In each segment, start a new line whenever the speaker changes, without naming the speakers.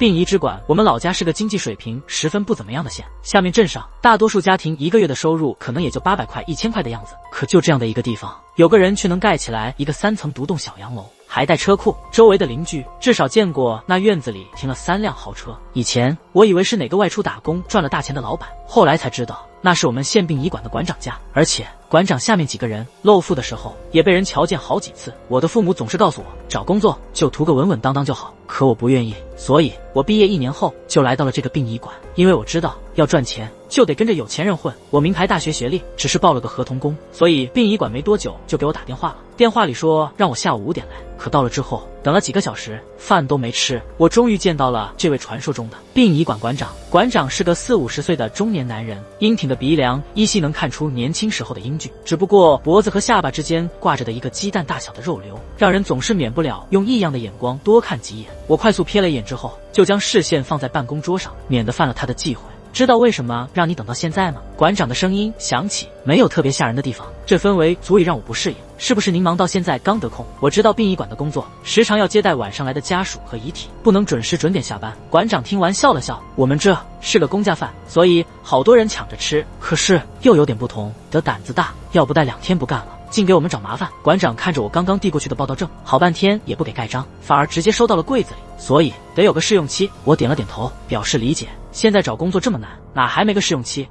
殡仪之馆，我们老家是个经济水平十分不怎么样的县，下面镇上大多数家庭一个月的收入可能也就800块、1000块的样子。可就这样的一个地方，有个人却能盖起来一个3层独栋小洋楼，还带车库。周围的邻居至少见过那院子里停了3辆豪车。以前我以为是哪个外出打工赚了大钱的老板，后来才知道那是我们县殡仪馆的馆长家。而且馆长下面几个人露富的时候也被人瞧见好几次。我的父母总是告诉我，找工作就图个稳稳当当就好，可我不愿意，所以我毕业1年后就来到了这个殡仪馆。因为我知道要赚钱就得跟着有钱人混。我名牌大学学历，只是报了个合同工，所以殡仪馆没多久就给我打电话了。电话里说让我下午5点来，可到了之后等了几个小时，饭都没吃，我终于见到了这位传说中的殡仪馆馆长。馆长是个40、50岁的中年男人，英挺的鼻梁依稀能看出年轻时候的英俊，只不过脖子和下巴之间挂着的一个鸡蛋大小的肉瘤，让人总是免不了用异样的眼光多看几眼。我快速瞥了一眼之后，就将视线放在办公桌上，免得犯了他的忌讳。知道为什么让你等到现在吗？馆长的声音响起，没有特别吓人的地方，这氛围足以让我不适应。是不是您忙到现在刚得空？我知道殡仪馆的工作时常要接待晚上来的家属和遗体，不能准时准点下班。馆长听完笑了笑，我们这是个公家饭，所以好多人抢着吃，可是又有点不同，得胆子大，要不待2天不干了，净给我们找麻烦。馆长看着我刚刚递过去的报到证，好半天也不给盖章，反而直接收到了柜子里，所以得有个试用期。我点了点头，表示理解。现在找工作这么难，哪还没个试用期？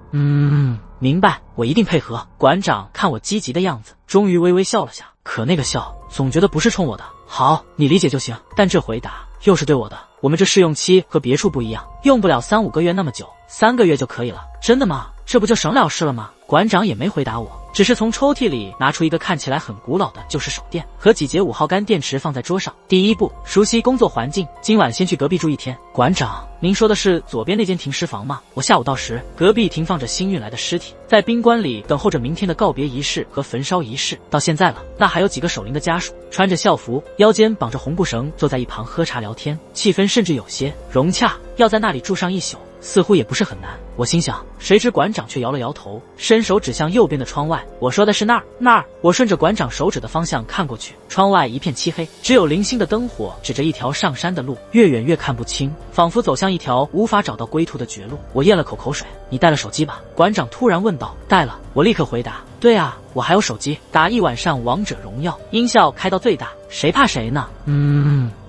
明白，我一定配合。馆长看我积极的样子，终于微微笑了下，可那个笑总觉得不是冲我的。好，你理解就行。但这回答又是对我的。我们这试用期和别处不一样，用不了3、5个月那么久，3个月就可以了。真的吗？这不就省了事了吗？馆长也没回答我，只是从抽屉里拿出一个看起来很古老的旧式手电和几节5号干电池放在桌上。第一步，熟悉工作环境，今晚先去隔壁住1天。馆长，您说的是左边那间停尸房吗？我下午到时，隔壁停放着新运来的尸体，在宾馆里等候着明天的告别仪式和焚烧仪式。到现在了，那还有几个守灵的家属，穿着校服，腰间绑着红布绳，坐在一旁喝茶聊天，气氛甚至有些融洽。要在那里住上1宿，似乎也不是很难。我心想，谁知馆长却摇了摇头，伸手指向右边的窗外。我说的是那儿。我顺着馆长手指的方向看过去，窗外一片漆黑，只有零星的灯火指着一条上山的路，越远越看不清，仿佛走向一条无法找到归途的绝路。我咽了口口水，你带了手机吧？馆长突然问道。带了，我立刻回答。对啊，我还有手机，打1晚上王者荣耀，音效开到最大，谁怕谁呢？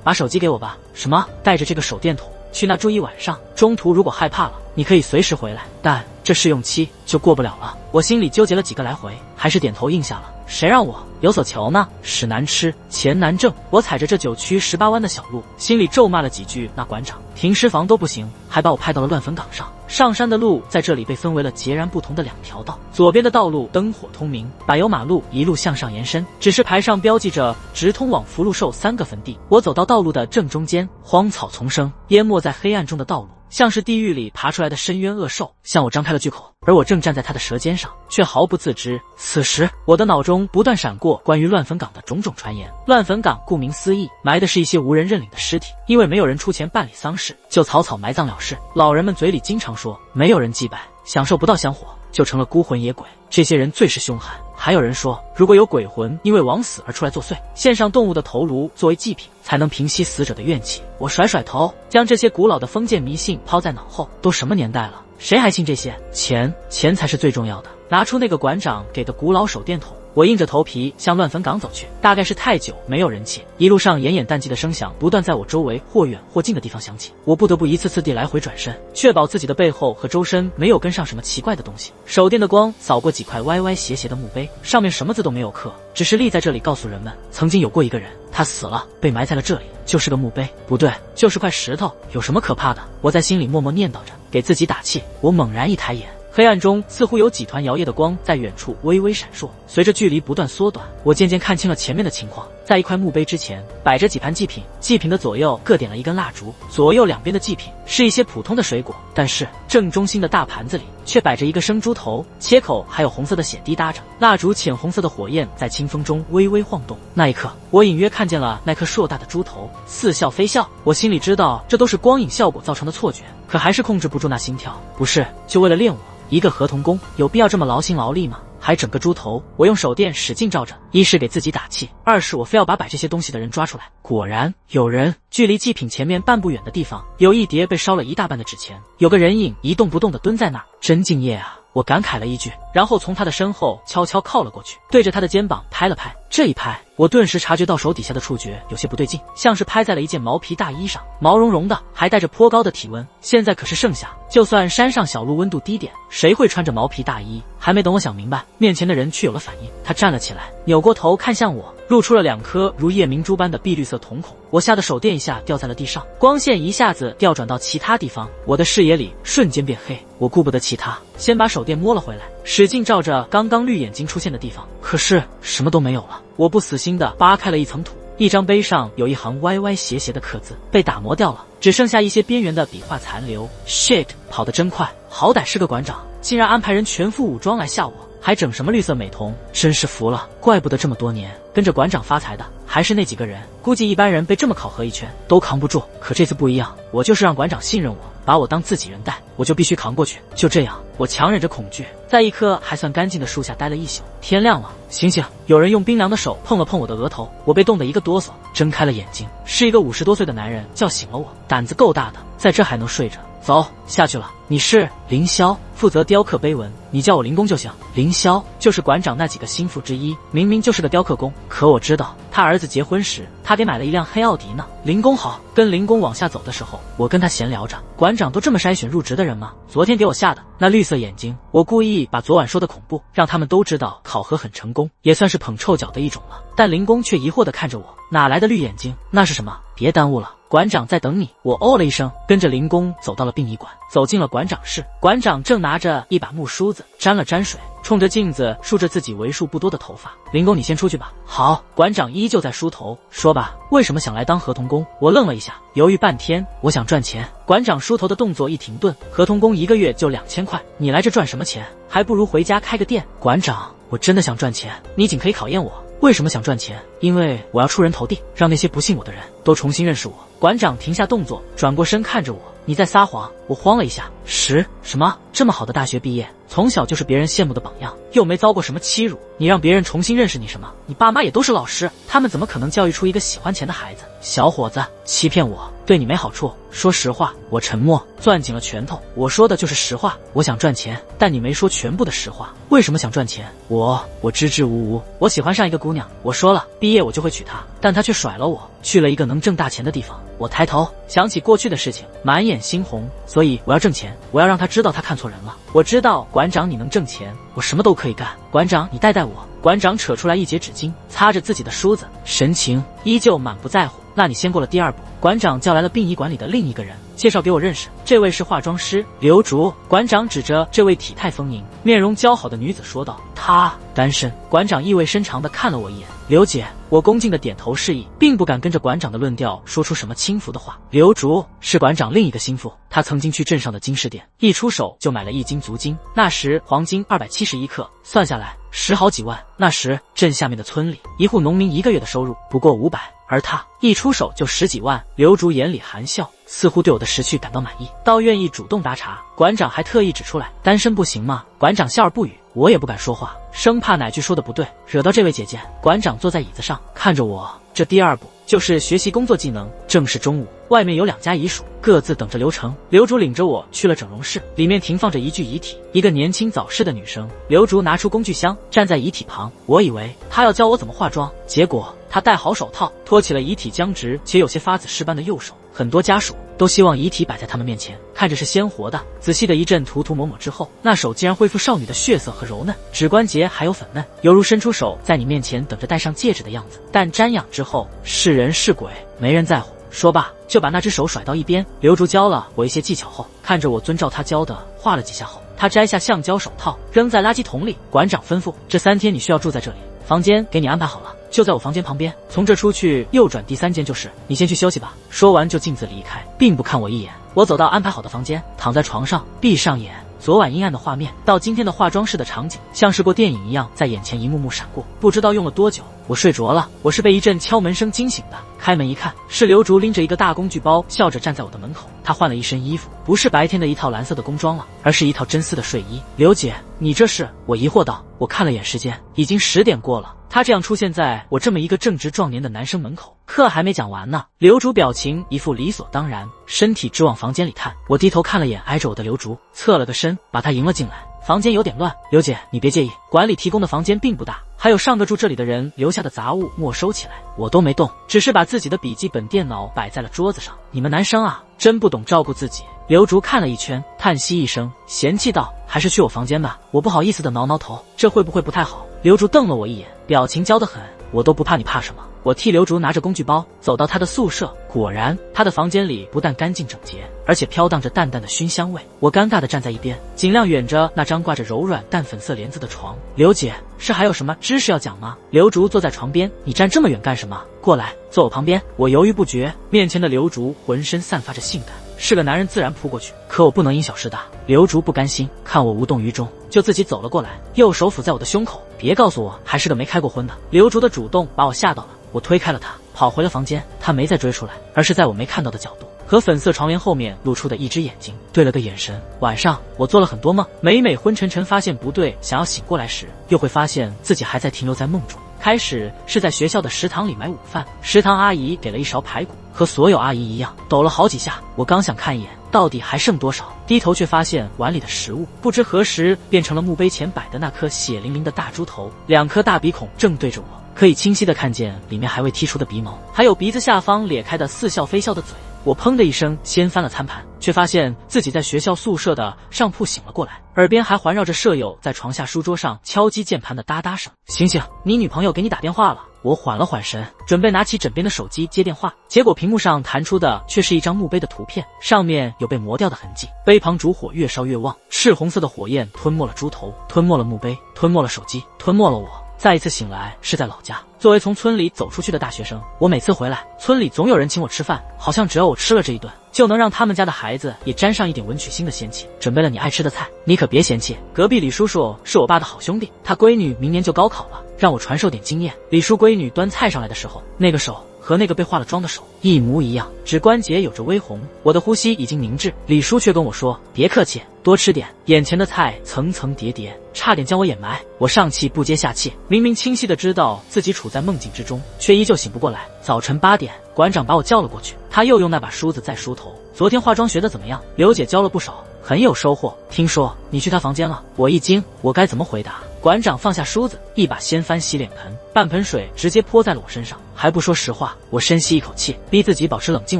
把手机给我吧。什么？带着这个手电筒去那住1晚上，中途如果害怕了，你可以随时回来，但这试用期就过不了了。我心里纠结了几个来回，还是点头应下了。谁让我有所求呢？屎难吃，钱难挣。我踩着这9曲18弯的小路，心里咒骂了几句那馆长，停尸房都不行，还把我派到了乱坟岗上。上山的路在这里被分为了截然不同的2条道，左边的道路灯火通明，柏油马路一路向上延伸，只是牌上标记着直通往福禄寿3个坟地。我走到道路的正中间，荒草丛生，淹没在黑暗中的道路像是地狱里爬出来的深渊恶兽，向我张开了巨口，而我正站在他的舌尖上，却毫不自知。此时我的脑中不断闪过关于乱坟岗的种种传言。乱坟岗顾名思义，埋的是一些无人认领的尸体，因为没有人出钱办理丧事，就草草埋葬了事。老人们嘴里经常说，没有人祭拜，享受不到香火，就成了孤魂野鬼。这些人最是凶悍。还有人说，如果有鬼魂因为枉死而出来作祟，献上动物的头颅作为祭品，才能平息死者的怨气。我甩甩头，将这些古老的封建迷信抛在脑后。都什么年代了，谁还信这些？钱才是最重要的。拿出那个馆长给的古老手电筒，我硬着头皮向乱坟岗走去。大概是太久没有人气，一路上奄奄淡寂的声响不断在我周围或远或近的地方响起。我不得不一次次地来回转身，确保自己的背后和周身没有跟上什么奇怪的东西。手电的光扫过几块歪歪斜斜的墓碑，上面什么字都没有刻，只是立在这里告诉人们，曾经有过一个人，他死了，被埋在了这里。就是个墓碑，不对，就是块石头，有什么可怕的？我在心里默默念叨着，给自己打气。我猛然一抬眼，黑暗中似乎有几团摇曳的光在远处微微闪烁，随着距离不断缩短，我渐渐看清了前面的情况。在一块墓碑之前摆着几盘祭品，祭品的左右各点了一根蜡烛，左右两边的祭品是一些普通的水果，但是正中心的大盘子里却摆着一个生猪头，切口还有红色的血滴答着，蜡烛浅红色的火焰在清风中微微晃动。那一刻，我隐约看见了那颗硕大的猪头，似笑非笑。我心里知道这都是光影效果造成的错觉，可还是控制不住那心跳。不是，就为了练我一个合同工，有必要这么劳心劳力吗？还整个猪头。我用手电使劲照着，一是给自己打气，二是我非要把摆这些东西的人抓出来。果然有人。距离祭品前面半步远的地方，有一叠被烧了一大半的纸钱，有个人影一动不动地蹲在那儿，真敬业啊！我感慨了一句，然后从他的身后悄悄靠了过去，对着他的肩膀拍了拍。这一拍，我顿时察觉到手底下的触觉有些不对劲，像是拍在了一件毛皮大衣上，毛茸茸的，还带着颇高的体温。现在可是盛夏，就算山上小路温度低点，谁会穿着毛皮大衣？还没等我想明白，面前的人却有了反应，他站了起来，扭过头看向我，露出了2颗如夜明珠般的碧绿色瞳孔。我吓得手电一下掉在了地上，光线一下子调转到其他地方，我的视野里瞬间变黑。我顾不得其他，先把手电摸了回来，使劲照着刚刚绿眼睛出现的地方，可是什么都没有了。我不死心地扒开了一层土，一张碑上有一行歪歪斜斜的刻字被打磨掉了，只剩下一些边缘的笔画残留。shit， 跑得真快，好歹是个馆长，竟然安排人全副武装来吓我，还整什么绿色美瞳，真是服了。怪不得这么多年跟着馆长发财的还是那几个人，估计一般人被这么考核一圈都扛不住，可这次不一样，我就是让馆长信任我，把我当自己人带，我就必须扛过去。就这样，我强忍着恐惧，在一棵还算干净的树下待了一宿。天亮了，醒醒！有人用冰凉的手碰了碰我的额头，我被冻得一个哆嗦，睁开了眼睛，是一个50多岁的男人叫醒了我，胆子够大的，在这还能睡着。走，下去了。你是凌霄，负责雕刻碑文，你叫我凌公就行。凌霄就是馆长那几个心腹之一，明明就是个雕刻工，可我知道他儿子结婚时，他给买了一辆黑奥迪呢。凌公好。跟凌公往下走的时候，我跟他闲聊着，馆长都这么筛选入职的人吗？昨天给我吓的那绿色眼睛，我故意把昨晚说的恐怖让他们都知道，考核很成功，也算是捧臭脚的一种了。但凌公却疑惑地看着我，哪来的绿眼睛？那是什么？别耽误了，馆长在等你。我哦了一声，跟着凌公走到了殡仪馆，走进了馆长室。馆长正拿着一把木梳子沾了沾水，冲着镜子梳着自己为数不多的头发。凌公，你先出去吧。好。馆长依旧在梳头。说吧，为什么想来当合同工？我愣了一下，犹豫半天，我想赚钱。馆长梳头的动作一停顿，合同工1个月就2000块，你来这赚什么钱？还不如回家开个店。馆长，我真的想赚钱，你仅可以考验我。为什么想赚钱？因为我要出人头地，让那些不信我的人都重新认识我。馆长停下动作，转过身看着我，你在撒谎。我慌了一下，什么？这么好的大学毕业，从小就是别人羡慕的榜样，又没遭过什么欺辱，你让别人重新认识你什么？你爸妈也都是老师，他们怎么可能教育出一个喜欢钱的孩子？小伙子，欺骗我对你没好处。说实话。我沉默，攥紧了拳头。我说的就是实话，我想赚钱，但你没说全部的实话。为什么想赚钱？我支支吾吾。我喜欢上一个姑娘，我说了毕业我就会娶她，但她却甩了我，去了一个能挣大钱的地方。我抬头想起过去的事情，满眼猩红，所以我要挣钱，我要让她知道她看错人了。我知道馆长你能挣钱，我什么都可以干，馆长你带带我。馆长扯出来一截纸巾，擦着自己的梳子，神情依旧满不在乎。那你先过了第2步。馆长叫来了殡仪馆里的另一个人，介绍给我认识，这位是化妆师刘竹。馆长指着这位体态丰盈、面容姣好的女子说道：她单身。馆长意味深长地看了我一眼，刘姐。我恭敬地点头示意，并不敢跟着馆长的论调说出什么轻浮的话。刘竹是馆长另一个心腹，他曾经去镇上的金饰店，一出手就买了1斤足金，那时黄金271克，算下来10好几万。那时镇下面的村里，一户农民1个月的收入不过500，而他一出手就10几万。刘竹眼里含笑，似乎对我的识趣感到满意，倒愿意主动搭茬。馆长还特意指出来，单身不行吗？馆长笑而不语，我也不敢说话，生怕哪句说的不对，惹到这位姐姐。馆长坐在椅子上看着我，这第2步就是学习工作技能。正是中午，外面有2家遗属，各自等着流程。刘竹领着我去了整容室，里面停放着一具遗体，一个年轻早逝的女生。刘竹拿出工具箱，站在遗体旁，我以为她要教我怎么化妆，结果她戴好手套，托起了遗体僵直且有些发紫湿斑的右手。很多家属都希望遗体摆在他们面前，看着是鲜活的，仔细的一阵涂涂抹抹之后，那手竟然恢复少女的血色和柔嫩，指关节还有粉嫩，犹如伸出手在你面前等着戴上戒指的样子。但瞻仰之后，是人是鬼没人在乎。说罢就把那只手甩到一边。刘竹教了我一些技巧后，看着我遵照他教的画了几下后，他摘下橡胶手套扔在垃圾桶里。馆长吩咐，这3天你需要住在这里，房间给你安排好了，就在我房间旁边，从这出去右转第3间就是，你先去休息吧。说完就径自离开，并不看我一眼。我走到安排好的房间，躺在床上，闭上眼，昨晚阴暗的画面到今天的化妆室的场景，像是过电影一样在眼前一幕幕闪过。不知道用了多久，我睡着了。我是被一阵敲门声惊醒的，开门一看，是刘竹拎着一个大工具包，笑着站在我的门口。她换了一身衣服，不是白天的一套蓝色的工装了，而是一套真丝的睡衣。刘姐，你这是？我疑惑道。我看了眼时间，已经10点过了。他这样出现在我这么一个正值壮年的男生门口，课还没讲完呢。刘竹表情一副理所当然，身体直往房间里探。我低头看了眼挨着我的刘竹，侧了个身，把她迎了进来。房间有点乱，刘姐你别介意，管理提供的房间并不大，还有上个住这里的人留下的杂物没收起来，我都没动，只是把自己的笔记本电脑摆在了桌子上。你们男生啊，真不懂照顾自己。刘竹看了一圈，叹息一声，嫌弃道：“还是去我房间吧。”我不好意思的挠挠头，这会不会不太好？刘竹瞪了我一眼，表情焦得很。我都不怕，你怕什么？我替刘竹拿着工具包走到他的宿舍，果然他的房间里不但干净整洁，而且飘荡着淡淡的熏香味。我尴尬地站在一边，尽量远着那张挂着柔软淡粉色帘子的床。刘姐，是还有什么知识要讲吗？刘竹坐在床边，你站这么远干什么？过来，坐我旁边。我犹豫不决，面前的刘竹浑身散发着性感，是个男人自然扑过去，可我不能因小失大。刘竹不甘心，看我无动于衷，就自己走了过来，右手抚在我的胸口。别告诉我还是个没开过荤的。刘竹的主动把我吓到了，我推开了他，跑回了房间。他没再追出来，而是在我没看到的角度，和粉色床帘后面露出的一只眼睛对了个眼神。晚上我做了很多梦，每昏沉沉发现不对，想要醒过来时，又会发现自己还在停留在梦中。开始是在学校的食堂里买午饭，食堂阿姨给了一勺排骨，和所有阿姨一样抖了好几下。我刚想看一眼到底还剩多少，低头却发现碗里的食物不知何时变成了墓碑前摆的那颗血淋淋的大猪头，2颗大鼻孔正对着我，可以清晰地看见里面还未剔出的鼻毛，还有鼻子下方咧开的似笑非笑的嘴。我砰的一声掀翻了餐盘，却发现自己在学校宿舍的上铺醒了过来，耳边还环绕着舍友在床下书桌上敲击键盘的哒哒声。醒醒，你女朋友给你打电话了。我缓了缓神，准备拿起枕边的手机接电话，结果屏幕上弹出的却是一张墓碑的图片，上面有被磨掉的痕迹，碑旁烛火越烧越旺，赤红色的火焰吞没了猪头，吞没了墓碑，吞没了手机，吞没了我。再一次醒来是在老家。作为从村里走出去的大学生，我每次回来，村里总有人请我吃饭，好像只要我吃了这一顿，就能让他们家的孩子也沾上一点文曲星的仙气。准备了你爱吃的菜，你可别嫌弃。隔壁李叔叔是我爸的好兄弟，他闺女明年就高考了，让我传授点经验。李叔闺女端菜上来的时候，那个手和那个被化了妆的手一模一样，指关节有着微红。我的呼吸已经凝滞，李叔却跟我说别客气，多吃点。眼前的菜层层叠叠，差点将我掩埋。我上气不接下气，明明清晰的知道自己处在梦境之中，却依旧醒不过来。早晨8点，馆长把我叫了过去，他又用那把梳子在梳头。昨天化妆学得怎么样？刘姐教了不少，很有收获。听说你去她房间了？我一惊，我该怎么回答？馆长放下梳子，一把掀翻洗脸盆，半盆水直接泼在了我身上，还不说实话。我深吸一口气，逼自己保持冷静。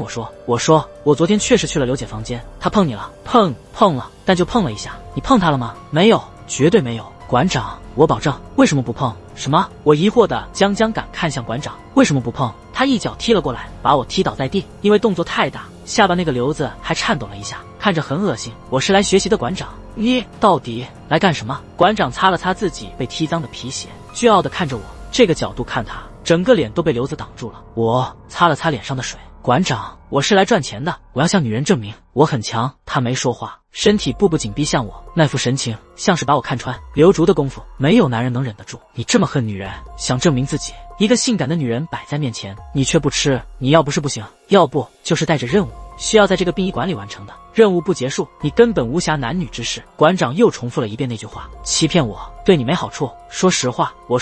我说我昨天确实去了刘姐房间，她碰你了？碰了，但就碰了一下。你碰她了吗？没有，绝对没有。馆长，我保证。为什么不碰？什么？我疑惑的将杆看向馆长，为什么不碰？他一脚踢了过来，把我踢倒在地。因为动作太大，下巴那个瘤子还颤抖了一下，看着很恶心。我是来学习的，馆长。你到底来干什么？馆长擦了擦自己被踢脏的皮鞋，倨傲的看着我。这个角度看他，整个脸都被瘤子挡住了。我擦了擦脸上的水。馆长，我是来赚钱的，我要向女人证明我很强。他没说话，身体步步紧逼向我，那副神情像是把我看穿。刘竹的功夫，没有男人能忍得住。你这么恨女人，想证明自己，一个性感的女人摆在面前，你却不吃。你要不是不行，要不就是带着任务，需要在这个殡仪馆里完成的。任务不结束，你根本无暇男女之事。馆长又重复了一遍那句话，欺骗我，对你没好处。说实话，我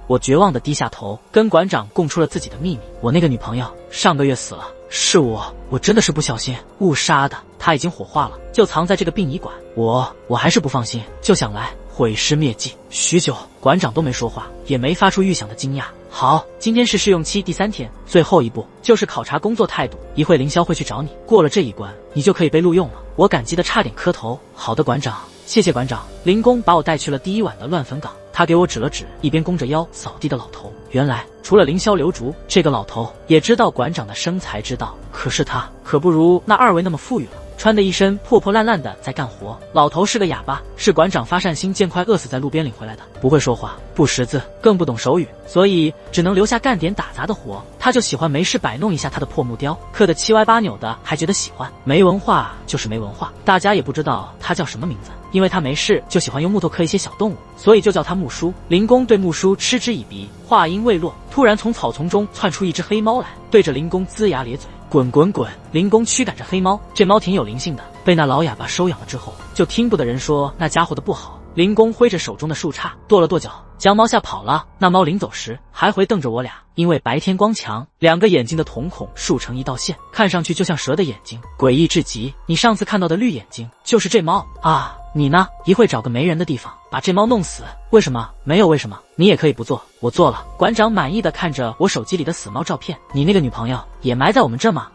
我绝望的低下头，跟馆长供出了自己的秘密。我那个女朋友上个月死了，是我真的是不小心误杀的。她已经火化了，就藏在这个殡仪馆。我还是不放心，就想来毁尸灭迹。许久，馆长都没说话，也没发出预想的惊讶。好，今天是试用期第3天，最后一步就是考察工作态度，一会凌霄会去找你，过了这一关，你就可以被录用了。我感激的差点磕头。好的，馆长，谢谢馆长。林工把我带去了第1晚的乱坟岗，他给我指了指一边弓着腰扫地的老头。原来除了凌霄刘竹，这个老头也知道馆长的生财之道，可是他可不如那2位那么富裕了。穿得一身破破烂烂的在干活。老头是个哑巴，是馆长发善心见快饿死在路边领回来的，不会说话，不识字，更不懂手语，所以只能留下干点打杂的活。他就喜欢没事摆弄一下他的破木雕，刻得七歪八扭的，还觉得喜欢。没文化就是没文化，大家也不知道他叫什么名字，因为他没事就喜欢用木头刻一些小动物，所以就叫他木叔。林公对木叔嗤之以鼻。话音未落，突然从草丛中窜出一只黑猫来，对着林公龇牙咧嘴，滚滚滚！林公驱赶着黑猫，这猫挺有灵性的，被那老哑巴收养了之后，就听不得人说那家伙的不好。林公挥着手中的树杈，跺了跺脚，将猫吓跑了。那猫临走时还回瞪着我俩，因为白天光强，两个眼睛的瞳孔竖成一道线，看上去就像蛇的眼睛，诡异至极。你上次看到的绿眼睛就是这猫啊！你呢？一会找个没人的地方把这猫弄死。为什么？没有为什么，你也可以不做，我做了。馆长满意的看着我手机里的死猫照片。你那个女朋友也埋在我们这吗？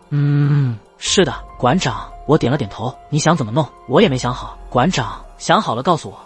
是的，馆长。我点了点头。你想怎么弄？我也没想好。馆长，想好了告诉我。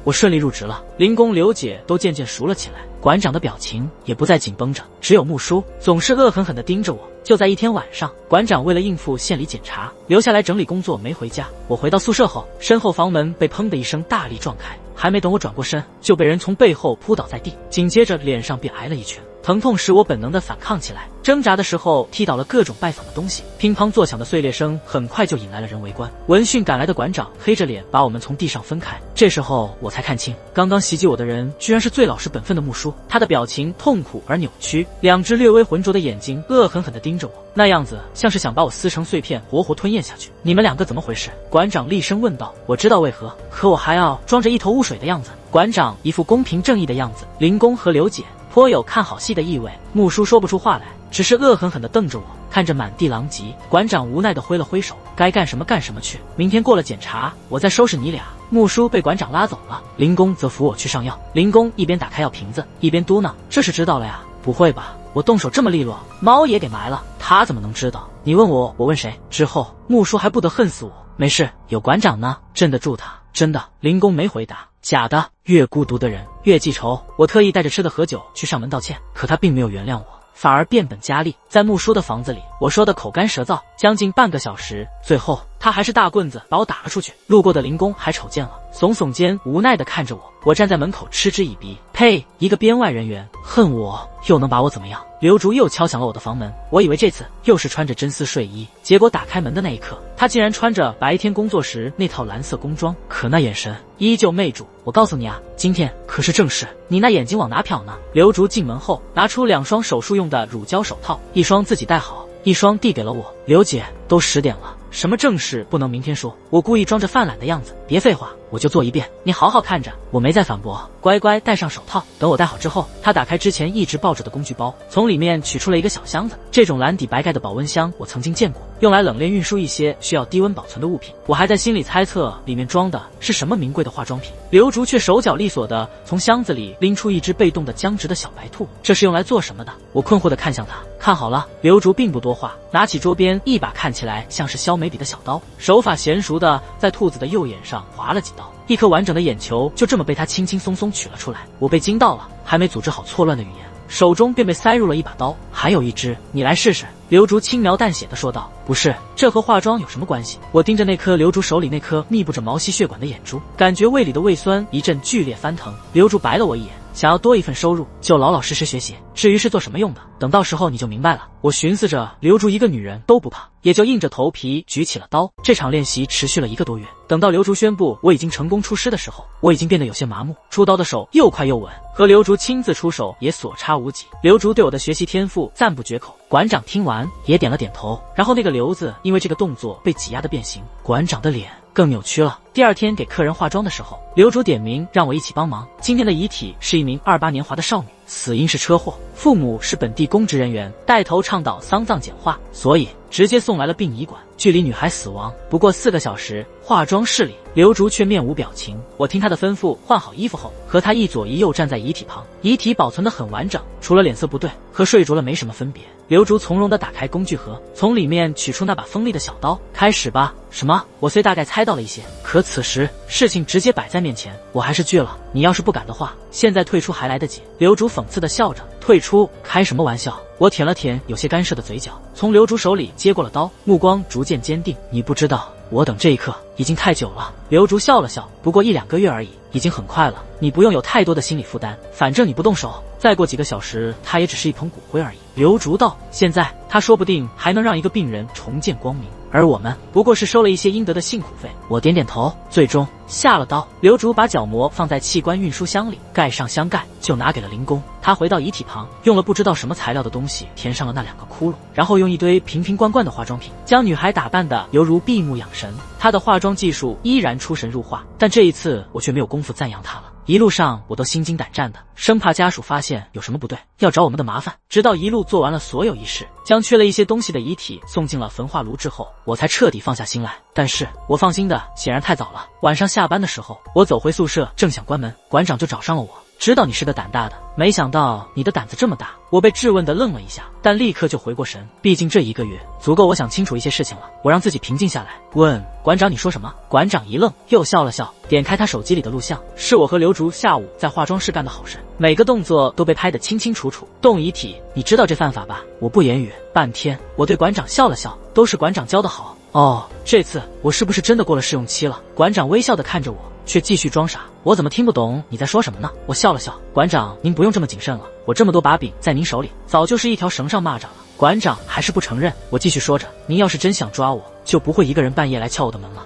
我顺利入职了。林公、刘姐都渐渐熟了起来，馆长的表情也不再紧绷着，只有木叔总是恶狠狠地盯着我。就在一天晚上，馆长为了应付县里检查，留下来整理工作没回家。我回到宿舍后，身后房门被砰的一声大力撞开，还没等我转过身，就被人从背后扑倒在地，紧接着脸上便挨了一拳。疼痛使我本能地反抗起来，挣扎的时候踢倒了各种拜访的东西，乒乓作响的碎裂声很快就引来了人围观。闻讯赶来的馆长黑着脸把我们从地上分开，这时候我才看清，刚刚袭击我的人居然是最老实本分的木叔。他的表情痛苦而扭曲，两只略微浑浊的眼睛恶狠狠地盯着我，那样子像是想把我撕成碎片活活吞咽下去。你们两个怎么回事？馆长厉声问道。我知道为何，可我还要装着一头雾水的样子。馆长一副公平正义的样子。林公和刘姐颇有看好戏的意味。木叔说不出话来，只是恶狠狠地瞪着我，看着满地狼藉。馆长无奈地挥了挥手，该干什么干什么去，明天过了检查，我再收拾你俩。木叔被馆长拉走了，林公则扶我去上药。林公一边打开药瓶子，一边嘟囔：这是知道了呀？不会吧，我动手这么利落，猫也给埋了，他怎么能知道？你问我，我问谁？之后木叔还不得恨死我。没事，有馆长呢，镇得住他。真的，林公没回答。假的，越孤独的人越记仇。我特意带着吃的和酒去上门道歉，可他并没有原谅我，反而变本加厉。在木叔的房子里，我说的口干舌燥，将近半个小时，最后他还是大棍子把我打了出去。路过的林公还瞅见了，耸耸肩，无奈地看着我。我站在门口嗤之以鼻，呸！一个编外人员，恨我又能把我怎么样？刘竹又敲响了我的房门，我以为这次又是穿着真丝睡衣，结果打开门的那一刻，他竟然穿着白天工作时那套蓝色工装，可那眼神依旧媚住。我告诉你啊，今天可是正事，你那眼睛往哪瞟呢？刘竹进门后拿出2双手术用的乳胶手套，一双自己戴好，一双递给了我。刘姐，都10点了，什么正事不能明天说？我故意装着犯懒的样子，别废话，我就做一遍，你好好看着。我没再反驳，乖乖戴上手套。等我戴好之后，他打开之前一直抱着的工具包，从里面取出了一个小箱子。这种蓝底白盖的保温箱我曾经见过，用来冷链运输一些需要低温保存的物品。我还在心里猜测里面装的是什么名贵的化妆品。刘竹却手脚利索地从箱子里拎出一只被冻得僵直的小白兔，这是用来做什么的？我困惑地看向他。看好了，刘竹并不多话，拿起桌边一把看起来像是削眉笔的小刀，手法娴熟地在兔子的右眼上划了几刀，一颗完整的眼球就这么被他轻轻松松取了出来。我被惊到了，还没组织好错乱的语言，手中便被塞入了一把刀。还有一只，你来试试。刘竹轻描淡写地说道。不是，这和化妆有什么关系？我盯着那颗刘竹手里那颗密布着毛细血管的眼珠，感觉胃里的胃酸一阵剧烈翻腾。刘竹白了我一眼，想要多一份收入就老老实实学习，至于是做什么用的，等到时候你就明白了。我寻思着刘竹一个女人都不怕，也就硬着头皮举起了刀。这场练习持续了1个多月，等到刘竹宣布我已经成功出师的时候，我已经变得有些麻木，出刀的手又快又稳，和刘竹亲自出手也所差无几。刘竹对我的学习天赋赞不绝口，馆长听完也点了点头。然后那个刘字因为这个动作被挤压的变形，馆长的脸更扭曲了。第2天给客人化妆的时候，刘竹点名让我一起帮忙。今天的遗体是一名28年华的少女，死因是车祸，父母是本地公职人员，带头倡导丧葬简化，所以直接送来了殡仪馆，距离女孩死亡不过4个小时。化妆室里，刘竹却面无表情。我听他的吩咐，换好衣服后，和他一左一右站在遗体旁。遗体保存得很完整，除了脸色不对，和睡着了没什么分别。刘竹从容地打开工具盒，从里面取出那把锋利的小刀。开始吧。什么？我虽大概猜到了一些，可此时事情直接摆在面前，我还是惧了。你要是不敢的话，现在退出还来得及。刘竹讽刺地笑着。退出？开什么玩笑？我舔了舔有些干涉的嘴角，从刘竹手里接过了刀，目光逐渐渐坚定。你不知道，我等这一刻已经太久了。刘竹笑了笑，不过1-2个月而已，已经很快了。你不用有太多的心理负担，反正你不动手，再过几个小时，他也只是一捧骨灰而已。刘竹道，现在他说不定还能让一个病人重见光明，而我们不过是收了一些应得的辛苦费。我点点头，最终下了刀。刘竹把角膜放在器官运输箱里，盖上箱盖，就拿给了林工。他回到遗体旁，用了不知道什么材料的东西填上了那2个窟窿，然后用一堆瓶瓶罐罐的化妆品将女孩打扮得犹如闭目养神。她的化妆技术依然出神入化，但这一次我却没有功夫赞扬她了。一路上我都心惊胆战的，生怕家属发现有什么不对，要找我们的麻烦。直到一路做完了所有仪式，将缺了一些东西的遗体送进了焚化炉之后，我才彻底放下心来。但是我放心的显然太早了。晚上下班的时候，我走回宿舍，正想关门，馆长就找上了我。知道你是个胆大的，没想到你的胆子这么大。我被质问的愣了一下，但立刻就回过神，毕竟这1个月足够我想清楚一些事情了。我让自己平静下来，问馆长你说什么？馆长一愣，又笑了笑，点开他手机里的录像，是我和刘竹下午在化妆室干的好事，每个动作都被拍得清清楚楚。动遗体，你知道这犯法吧？我不言语，半天我对馆长笑了笑，都是馆长教的好。哦，这次我是不是真的过了试用期了？馆长微笑地看着我，却继续装傻。我怎么听不懂你在说什么呢？我笑了笑，馆长您不用这么谨慎了，我这么多把柄在您手里，早就是一条绳上蚂蚱了。馆长还是不承认。我继续说着，您要是真想抓我，就不会一个人半夜来敲我的门了。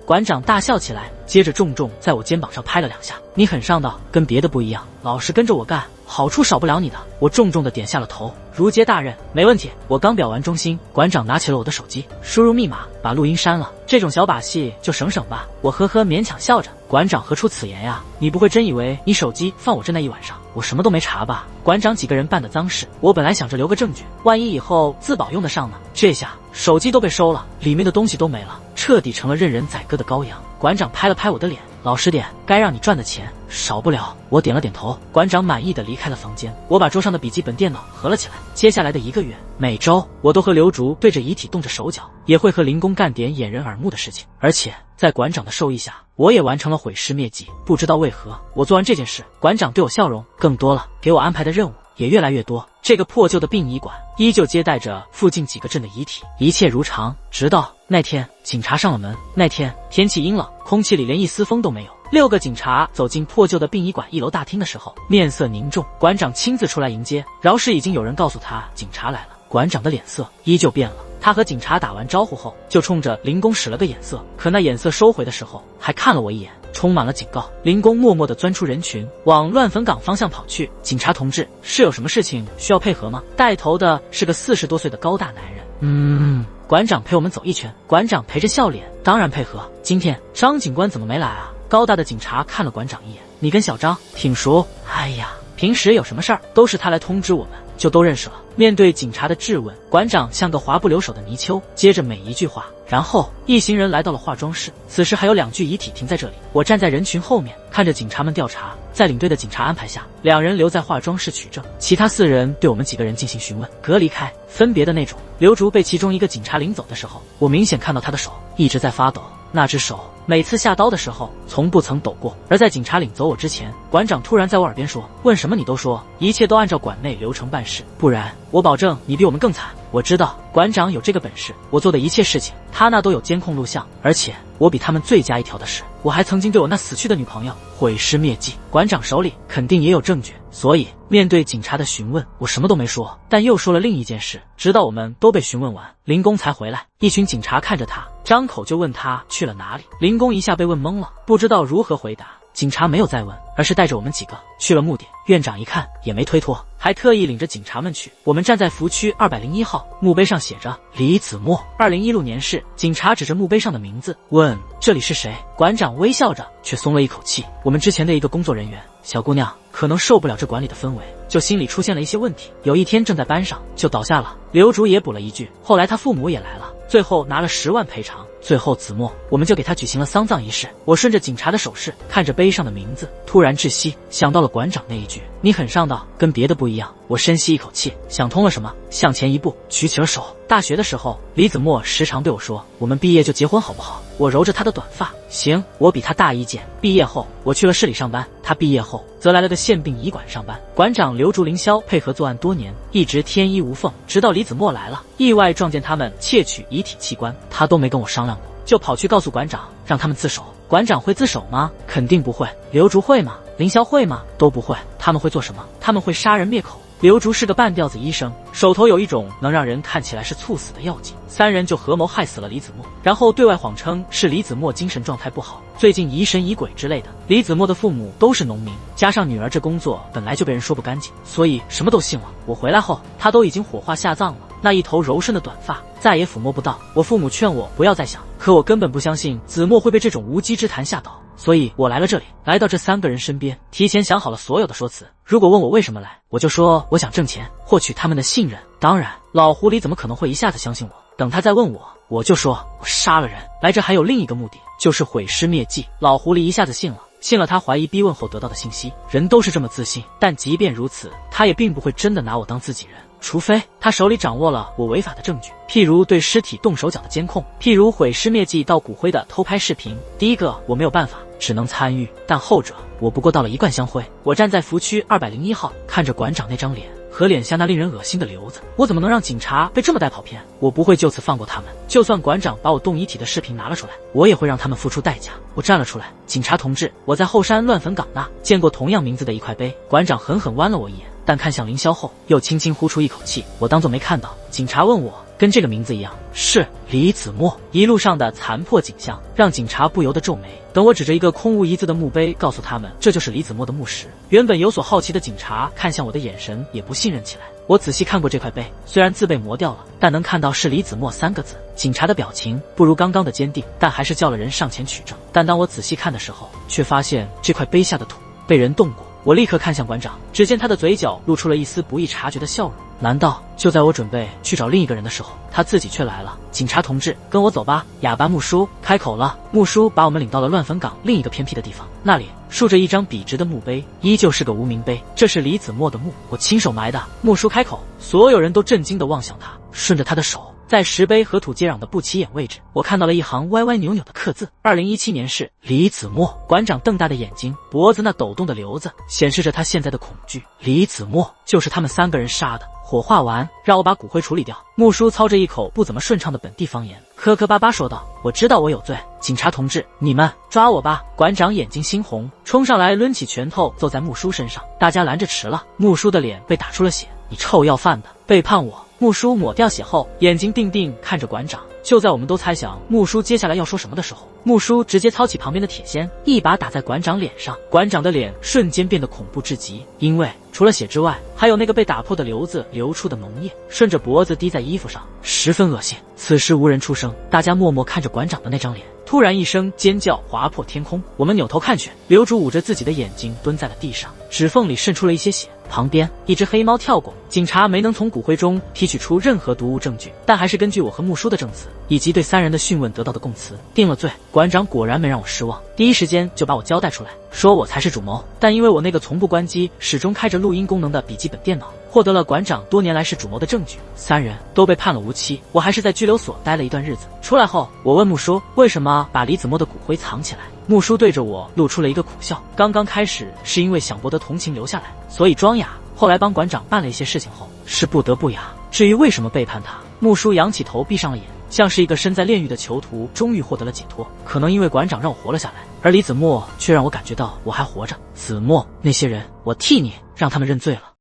馆长大笑起来，接着重重在我肩膀上拍了2下。你很上道，跟别的不一样，老实跟着我干，好处少不了你的。我重重的点下了头，如接大任，没问题。我刚表完忠心，馆长拿起了我的手机，输入密码，把录音删了。这种小把戏就省省吧。我呵呵勉强笑着。馆长何出此言呀？你不会真以为你手机放我这那一晚上，我什么都没查吧？馆长几个人办的脏事，我本来想着留个证据，万一以后自保用得上呢。这下手机都被收了，里面的东西都没了，彻底成了任人宰割的羔羊。馆长拍了拍我的脸，老实点，该让你赚的钱少不了。我点了点头。馆长满意的离开了房间。我把桌上的笔记本电脑合了起来。接下来的1个月，每周我都和刘竹对着遗体动着手脚，也会和林工干点掩人耳目的事情。而且在馆长的授意下，我也完成了毁尸灭迹。不知道为何，我做完这件事，馆长对我笑容更多了，给我安排的任务也越来越多。这个破旧的殡仪馆依旧接待着附近几个镇的遗体，一切如常。直到那天，警察上了门。那天天气阴冷，空气里连一丝风都没有。6个警察走进破旧的殡仪馆1楼大厅的时候，面色凝重。馆长亲自出来迎接。饶是已经有人告诉他警察来了，馆长的脸色依旧变了。他和警察打完招呼后，就冲着林工使了个眼色，可那眼色收回的时候，还看了我一眼，充满了警告。林工默默地钻出人群，往乱坟岗方向跑去。警察同志，是有什么事情需要配合吗？带头的是个40多岁的高大男人。馆长陪我们走一圈。馆长陪着笑脸，当然配合。今天张警官怎么没来啊？高大的警察看了馆长一眼，你跟小张挺熟？哎呀，平时有什么事儿都是他来通知我们，就都认识了。面对警察的质问，馆长像个滑不留手的泥鳅，接着每一句话。然后一行人来到了化妆室，此时还有2具遗体停在这里。我站在人群后面，看着警察们调查。在领队的警察安排下，2人留在化妆室取证，其他4人对我们几个人进行询问，隔离开，分别的那种。刘竹被其中一个警察领走的时候，我明显看到他的手一直在发抖，那只手每次下刀的时候从不曾抖过。而在警察领走我之前，馆长突然在我耳边说，问什么你都说，一切都按照馆内流程办事，不然我保证你比我们更惨。我知道馆长有这个本事，我做的一切事情他那都有监控录像，而且我比他们罪加一条的是，我还曾经对我那死去的女朋友毁尸灭迹，馆长手里肯定也有证据。所以面对警察的询问，我什么都没说，但又说了另一件事。直到我们都被询问完，林工才回来。一群警察看着他，张口就问他去了哪里。林工一下被问懵了，不知道如何回答。警察没有再问，而是带着我们几个去了墓点。院长一看也没推脱，还特意领着警察们去。我们站在福区201号，墓碑上写着李子墨，2016年逝。警察指着墓碑上的名字问，这里是谁？馆长微笑着，却松了一口气。我们之前的一个工作人员，小姑娘可能受不了这馆里的氛围，就心里出现了一些问题，有一天正在班上就倒下了。刘竹也补了一句，后来他父母也来了，最后拿了10万赔偿。最后子墨，我们就给他举行了丧葬仪式。我顺着警察的手势，看着碑上的名字，突然窒息，想到了馆长那一句，你很上道，跟别的不一样。我深吸一口气，想通了什么，向前一步，举起了手。大学的时候，李子墨时常对我说，我们毕业就结婚好不好？我揉着他的短发，行，我比他大一届。毕业后，我去了市里上班，他毕业后则来了个县殡仪馆上班。馆长刘竹凌霄配合作案多年，一直天衣无缝，直到李子墨来了，意外撞见他们窃取遗体器官，他都没跟我商量过，就跑去告诉馆长，让他们自首。馆长会自首吗？肯定不会。刘竹会吗？凌霄会吗？都不会。他们会做什么？他们会杀人灭口。刘竹是个半吊子医生，手头有一种能让人看起来是猝死的药剂，三人就合谋害死了李子墨，然后对外谎称是李子墨精神状态不好，最近疑神疑鬼之类的。李子墨的父母都是农民，加上女儿这工作本来就被人说不干净，所以什么都信了。我回来后，他都已经火化下葬了，那一头柔顺的短发再也抚摸不到。我父母劝我不要再想，可我根本不相信子墨会被这种无稽之谈吓倒，所以我来了这里，来到这三个人身边，提前想好了所有的说辞。如果问我为什么来，我就说我想挣钱，获取他们的信任。当然，老狐狸怎么可能会一下子相信我？等他再问我，我就说我杀了人，来这还有另一个目的，就是毁尸灭迹。老狐狸一下子信了他怀疑逼问后得到的信息。人都是这么自信，但即便如此，他也并不会真的拿我当自己人，除非他手里掌握了我违法的证据，譬如对尸体动手脚的监控，譬如毁尸灭迹到骨灰的偷拍视频。第一个我没有办法，只能参与，但后者我不过倒了一罐香灰。我站在服区201号，看着馆长那张脸和脸下那令人恶心的瘤子，我怎么能让警察被这么带跑偏？我不会就此放过他们，就算馆长把我动遗体的视频拿了出来，我也会让他们付出代价。我站了出来，警察同志，我在后山乱坟岗那见过同样名字的一块碑。馆长狠狠剜了我一眼，但看向凌霄后，又轻轻呼出一口气，我当作没看到。警察问我，跟这个名字一样，是李子墨。一路上的残破景象让警察不由得皱眉。等我指着一个空无一字的墓碑告诉他们这就是李子墨的墓时，原本有所好奇的警察看向我的眼神也不信任起来。我仔细看过这块碑，虽然字被磨掉了，但能看到是李子墨3个字。警察的表情不如刚刚的坚定，但还是叫了人上前取证。但当我仔细看的时候，却发现这块碑下的土被人动过。我立刻看向馆长，只见他的嘴角露出了一丝不易察觉的笑容。难道就在我准备去找另一个人的时候，他自己却来了？警察同志，跟我走吧。哑巴木叔开口了。木叔把我们领到了乱坟岗另一个偏僻的地方，那里竖着一张笔直的墓碑，依旧是个无名碑，这是李子墨的墓，我亲手埋的。木叔开口，所有人都震惊地望向他，顺着他的手，在石碑和土接壤的不起眼位置，我看到了一行歪歪扭扭的刻字，2017年是李子墨。馆长瞪大的眼睛，脖子那抖动的瘤子，显示着他现在的恐惧。李子墨就是他们3个人杀的。火化完，让我把骨灰处理掉。木叔操着一口不怎么顺畅的本地方言，磕磕巴巴说道：“我知道我有罪，警察同志，你们抓我吧！”馆长眼睛猩红，冲上来抡起拳头揍在木叔身上，大家拦着迟了。木叔的脸被打出了血，你臭要饭的，背叛我！木叔抹掉血后，眼睛定定看着馆长。就在我们都猜想木叔接下来要说什么的时候，木叔直接操起旁边的铁锨，一把打在馆长脸上。馆长的脸瞬间变得恐怖至极，因为除了血之外，还有那个被打破的瘤子流出的脓液，顺着脖子滴在衣服上，十分恶心。此时无人出声，大家默默看着馆长的那张脸。突然一声尖叫划破天空，我们扭头看去，刘主捂着自己的眼睛蹲在了地上，指缝里渗出了一些血。旁边一只黑猫跳过，警察没能从骨灰中提取出任何毒物证据，但还是根据我和木叔的证词以及对3人的讯问得到的供词定了罪。馆长果然没让我失望，第一时间就把我交代出来，说我才是主谋。但因为我那个从不关机、始终开着录音功能的笔记本电脑，获得了馆长多年来是主谋的证据，3人都被判了无期。我还是在拘留所待了一段日子。出来后，我问木叔为什么把李子墨的骨灰藏起来。木叔对着我露出了一个苦笑，刚刚开始是因为想博得同情留下来，所以装哑，后来帮馆长办了一些事情后，是不得不哑。至于为什么背叛他，木叔仰起头闭上了眼，像是一个身在炼狱的囚徒终于获得了解脱。可能因为馆长让我活了下来，而李子墨却让我感觉到我还活着。子墨那些人，我替你让他们认罪了。